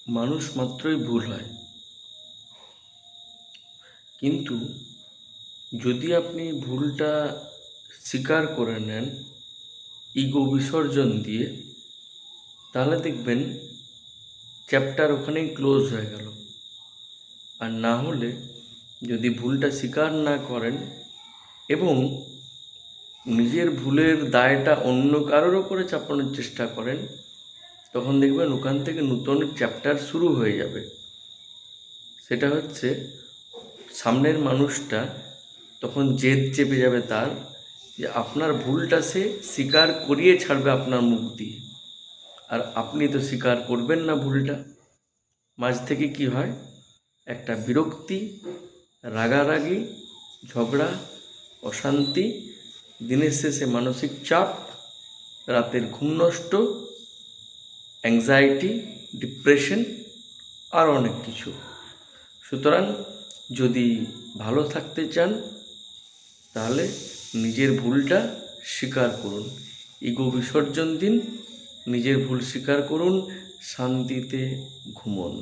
মানুষ মাত্রই ভুল হয়, কিন্তু যদি আপনি ভুলটা স্বীকার করে নেন ইগো বিসর্জন দিয়ে, তাহলে দেখবেন চ্যাপ্টার ওখানেই ক্লোজ হয়ে গেল। আর না হলে যদি ভুলটা স্বীকার না করেন এবং নিজের ভুলের দায়টা অন্য কারোর ওপরে চাপানোর চেষ্টা করেন, তখন দেখবেন ওখান থেকে নতুন চ্যাপ্টার শুরু হয়ে যাবে। সেটা হচ্ছে সামনের মানুষটা তখন জেদ চেপে যাবে তার, যে আপনার ভুলটা সে স্বীকার করিয়ে ছাড়বে আপনার মুখ দিয়ে, আর আপনি তো স্বীকার করবেন না ভুলটা। মাঝ থেকে কি হয়, একটা বিরক্তি, রাগারাগি, ঝগড়া, অশান্তি, দিনের শেষে মানসিক চাপ, রাতের ঘুম নষ্ট, অ্যাংজাইটি, ডিপ্রেশন, আর অনেক কিছু। সুতরাং যদি ভালো থাকতে চান তাহলে নিজের ভুলটা স্বীকার করুন, ইগো বিসর্জন দিন, নিজের ভুল স্বীকার করুন, শান্তিতে ঘুমোন।